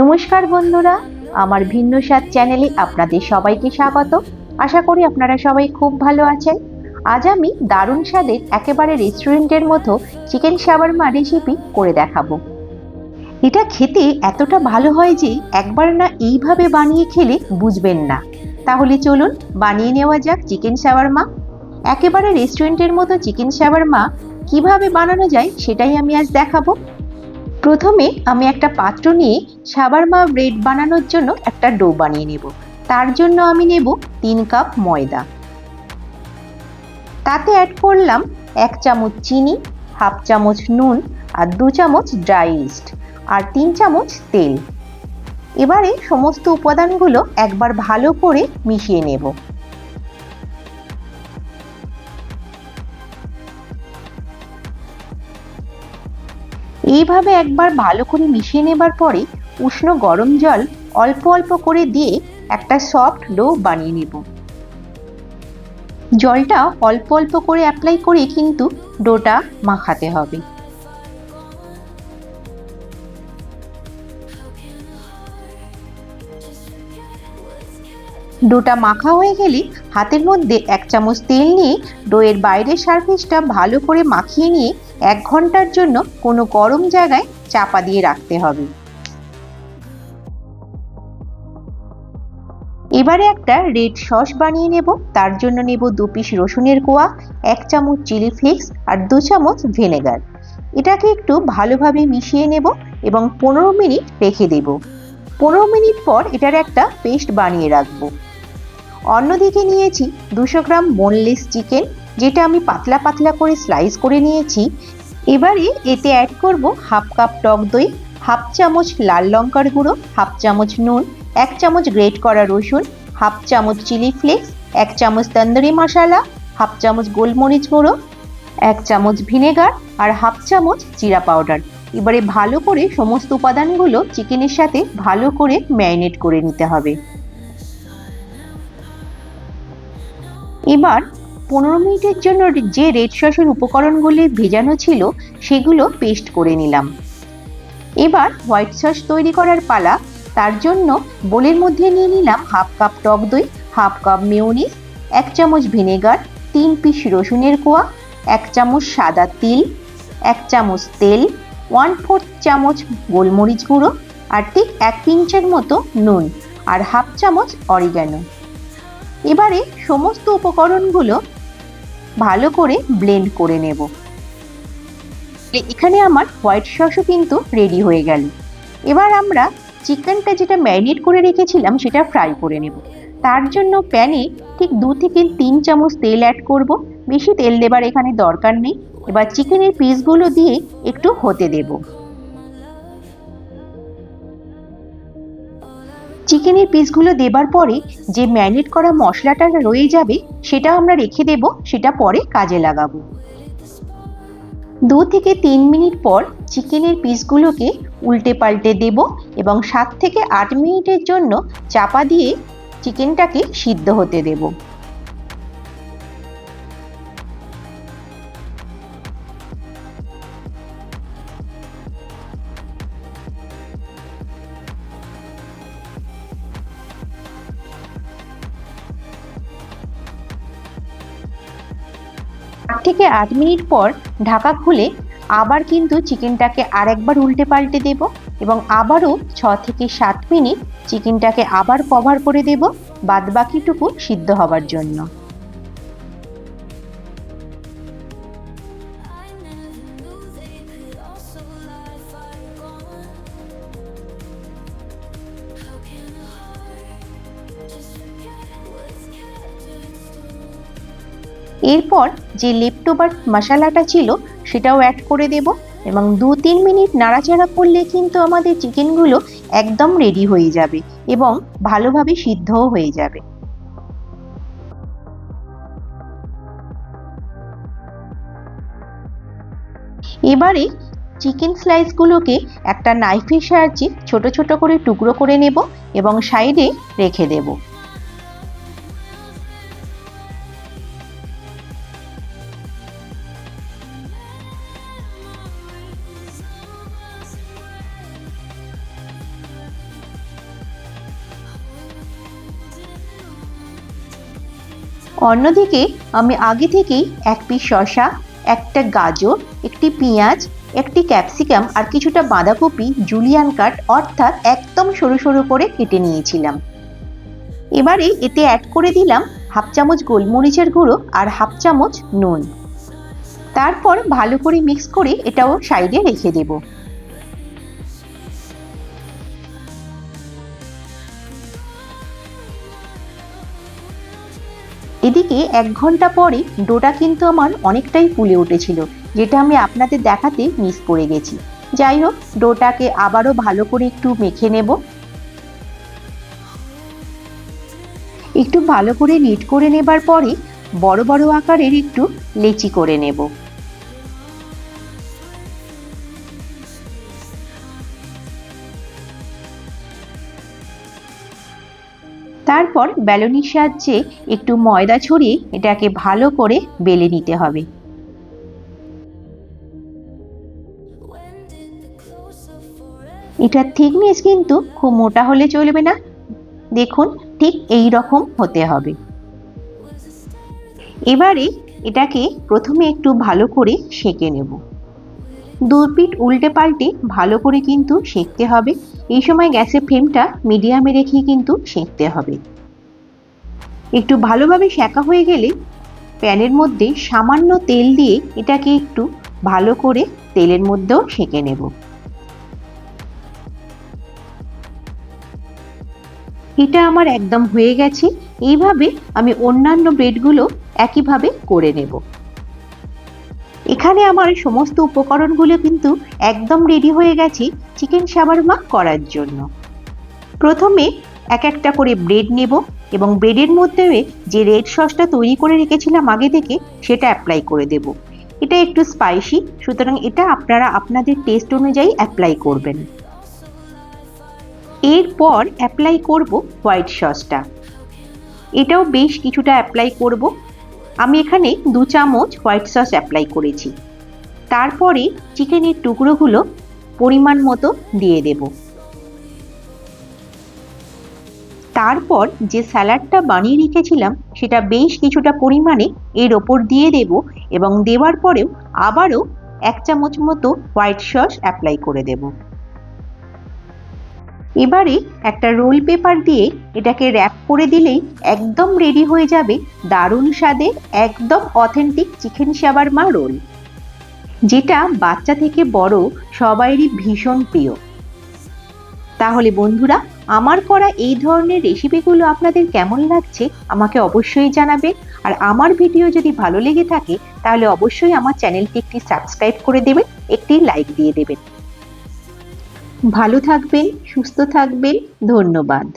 নমস্কার বন্ধুরা, আমার ভিন্ন স্বাদ চ্যানেলে আপনাদের সবাইকে স্বাগত। আশা করি আপনারা সবাই খুব ভালো আছেন। আজ আমি দারুণ স্বাদের একেবারে রেস্টুরেন্টের মতো চিকেন শাওয়ারমা রেসিপি করে দেখাবো। এটা খেতে এতটা ভালো হয় যে একবার না এইভাবে বানিয়ে খেলে বুঝবেন না। তাহলে চলুন বানিয়ে নেওয়া যাক চিকেন শাওয়ারমা। একেবারে রেস্টুরেন্টের মতো চিকেন শাওয়ারমা কিভাবে বানানো যায় সেটাই আমি আজ দেখাবো। প্রথমে আমি একটা পাত্র নিয়ে শাওয়ারমা ব্রেড বানানোর জন্য একটা ডো বানিয়ে নেব। তার জন্য আমি নেব 3 কাপ ময়দা। তাতে অ্যাড করলাম 1 চামচ চিনি, হাফ চামচ নুন আর 2 চামচ ড্রাই ইস্ট আর 3 চামচ তেল। এবারে সমস্ত উপাদানগুলো একবার ভালো করে মিশিয়ে নেব। এইভাবে একবার ভালো করে মিশিয়ে নেবার পরে উষ্ণ গরম জল অল্প অল্প করে দিয়ে একটা সফট ডো বানিয়ে নেব। জলটা অল্প অল্প করে অ্যাপ্লাই করে কিন্তু ডোটা মাখাতে হবে। ডোটা মাখা হয়ে গেলে হাতের মধ্যে 1 চামচ তেল নিয়ে ডোয়ের বাইরের সারফেসটা ভালো করে মাখিয়ে নিয়ে 1 ঘন্টার জন্য কোনো গরম জায়গায় চাপা দিয়ে রাখতে হবে। এবারে একটা রেড সস বানিয়ে নেব। তার জন্য নেব 2 পিস রসুনের কোয়া, 1 চামচ চিলি ফ্লেক্স আর 2 চামচ ভিনেগার। এটাকে একটু ভালোভাবে মিশিয়ে নেব এবং 15 মিনিট রেখে দেব। 15 মিনিট পর এটার একটা পেস্ট বানিয়ে রাখবো। অন্যদিকে নিয়েছি 200 গ্রাম বোনলেস চিকেন, যেটা আমি পাতলা পাতলা করে স্লাইস করে নিয়েছি। এবারে এতে অ্যাড করব হাফ কাপ টক দই, হাফ চামচ লাল লঙ্কার গুঁড়ো, হাফ চামচ নুন, 1 চামচ গ্রেট করা রসুন, হাফ চামচ চিলি ফ্লেক্স, 1 চামচ তন্দুরি মশলা, হাফ চামচ গোলমরিচ গুঁড়ো, 1 চামচ ভিনেগার আর হাফ চামচ জিরা পাউডার। এবারে ভালো করে সমস্ত উপাদানগুলো চিকেনের সাথে ভালো করে ম্যারিনেট করে নিতে হবে। এবার 15 মিনিটের জন্য যে রেড সসের উপকরণগুলি ভেজানো ছিল সেগুলো পেস্ট করে নিলাম। এবার হোয়াইট সস তৈরি করার পালা। তার জন্য বোলের মধ্যে নিয়ে নিলাম হাফ কাপ টক দই, হাফ কাপ মেয়োনিজ, 1 চামচ ভিনেগার, 3 পিস রসুনের কোয়া, 1 চামচ সাদা তিল, 1 চামচ তেল, 1/4 চামচ গোলমরিচ গুঁড়ো আর ঠিক 1 পিঞ্চের মতো নুন আর হাফ চামচ অরিগ্যানো। এবারে সমস্ত উপকরণগুলো ভালো করে ব্লেন্ড করে নেব। এখানে আমার হোয়াইট সসও কিন্তু রেডি হয়ে গেল। এবার আমরা চিকেনটা যেটা ম্যারিনেট করে রেখেছিলাম সেটা ফ্রাই করে নেব। তার জন্য প্যানে ঠিক 2 থেকে 3 চামচ তেল অ্যাড করব। বেশি তেল দেবার এখানে দরকার নেই। এবার চিকেনের পিসগুলো দিয়ে একটু হতে দেব। চিকেনের পিসগুলো দেবার পরে যে ম্যারিনেট করা মশলাটা রয়ে যাবে সেটা আমরা রেখে দেব, সেটা পরে কাজে লাগাবো। 2 থেকে 3 মিনিট পর চিকেনের পিসগুলোকে উল্টে পাল্টে দেব এবং 7 থেকে 8 মিনিটের জন্য চাপা দিয়ে চিকেনটাকে সিদ্ধ হতে দেব। থেকে 8 মিনিট পর ঢাকা খুলে আবার কিন্তু চিকেনটাকে আরেকবার উল্টে পাল্টে দেব এবং আবারও 6 থেকে 7 মিনিট চিকেনটাকে আবার কভার করে দেব বাদবাকিটুকু সিদ্ধ হবার জন্য। এরপর যে লেফটওভার মশলাটা ছিল সেটাও অ্যাড করে দেব এবং 2-3 মিনিট নাড়াচাড়া করলে কিন্তু আমাদের চিকেনগুলো একদম রেডি হয়ে যাবে এবং ভালোভাবে সিদ্ধও হয়ে যাবে। এবারে চিকেন স্লাইসগুলোকে একটা নাইফের সাহায্যে ছোট ছোট করে টুকরো করে নেব এবং সাইডে রেখে দেব। অন্যদিকে আমি আগে থেকেই এক পিস শসা, একটা গাজর, একটি পেঁয়াজ, একটি ক্যাপসিকাম আর কিছুটা বাঁধাকপি জুলিয়ান কাট অর্থাৎ একদম সরু সরু করে কেটে নিয়েছিলাম। এবারে এতে অ্যাড করে দিলাম হাফ চামচ গোলমরিচের গুঁড়ো আর হাফ চামচ নুন। তারপর ভালো করে মিক্স করে এটাও সাইডে রেখে দেব। এদিকে 1 ঘন্টা পরে ডোটা কিন্তু আমার অনেকটাই ফুলে উঠেছিল, যেটা আমি আপনাদের দেখাতে মিস করে গেছি। যাই হোক, ডোটাকে আবারও ভালো করে একটু মেখে নেব। একটু ভালো করে নিট করে নেবার পরে বড় বড় আকারের একটু লেচি করে নেব। তারপর বেলুনির সাহায্যে একটু ময়দা ছড়িয়ে এটাকে ভালো করে বেলে নিতে হবে। এটার থিকনেস কিন্তু খুব মোটা হলে চলবে না, দেখুন ঠিক এই রকম হতে হবে। এবারে এটাকে প্রথমে একটু ভালো করে সেঁকে নেব। 2 পিঠ উল্টে পাল্টে ভালো করে কিন্তু সেঁকতে হবে। এই সময় গ্যাসের ফ্লেমটা মিডিয়ামে রেখে কিন্তু সেঁকতে হবে। একটু ভালোভাবে সেঁকা হয়ে গেলে প্যানের মধ্যে সামান্য তেল দিয়ে এটাকে একটু ভালো করে তেলের মধ্যেও সেঁকে নেব। এটা আমার একদম হয়ে গেছে। এইভাবে আমি অন্যান্য ব্রেডগুলো একইভাবে করে নেব। এখানে আমার সমস্ত উপকরণগুলো কিন্তু একদম রেডি হয়ে গেছে চিকেন শাওয়ারমা করার জন্য। প্রথমে এক একটা করে ব্রেড নেব এবং ব্রেডের মধ্যে যে রেড সসটা তৈরি করে রেখেছিলাম আগে থেকে সেটা অ্যাপ্লাই করে দেব। এটা একটু স্পাইসি, সুতরাং এটা আপনারা আপনাদের টেস্ট অনুযায়ী অ্যাপ্লাই করবেন। এরপর অ্যাপ্লাই করব হোয়াইট সসটা। এটাও বেশ কিছুটা অ্যাপ্লাই করব। আমি এখানে 2 চামচ হোয়াইট সস অ্যাপ্লাই করেছি। তারপরে চিকেনের টুকরোগুলো পরিমাণ মতো দিয়ে দেব। তারপর যে স্যালাডটা বানিয়ে রেখেছিলাম সেটা বেশ কিছুটা পরিমাণে এর ওপর দিয়ে দেব এবং দেওয়ার পরেও আবারও 1 চামচ মতো হোয়াইট সস অ্যাপ্লাই করে দেব। এবারে একটা রোল পেপার দিয়ে এটাকে র্যাপ করে দিলেই একদম রেডি হয়ে যাবে দারুণ স্বাদের একদম অথেন্টিক চিকেন শাওয়ারমা রোল, যেটা বাচ্চা থেকে বড় সবাইরই ভীষণ প্রিয়। তাহলে বন্ধুরা, আমার করা এই ধরনের রেসিপিগুলো আপনাদের কেমন লাগছে আমাকে অবশ্যই জানাবেন। আর আমার ভিডিও যদি ভালো লেগে থাকে তাহলে অবশ্যই আমার চ্যানেলটি একটি সাবস্ক্রাইব করে দেবেন, একটি লাইক দিয়ে দেবেন। ভালো থাকবেন, সুস্থ থাকবেন, ধন্যবাদ।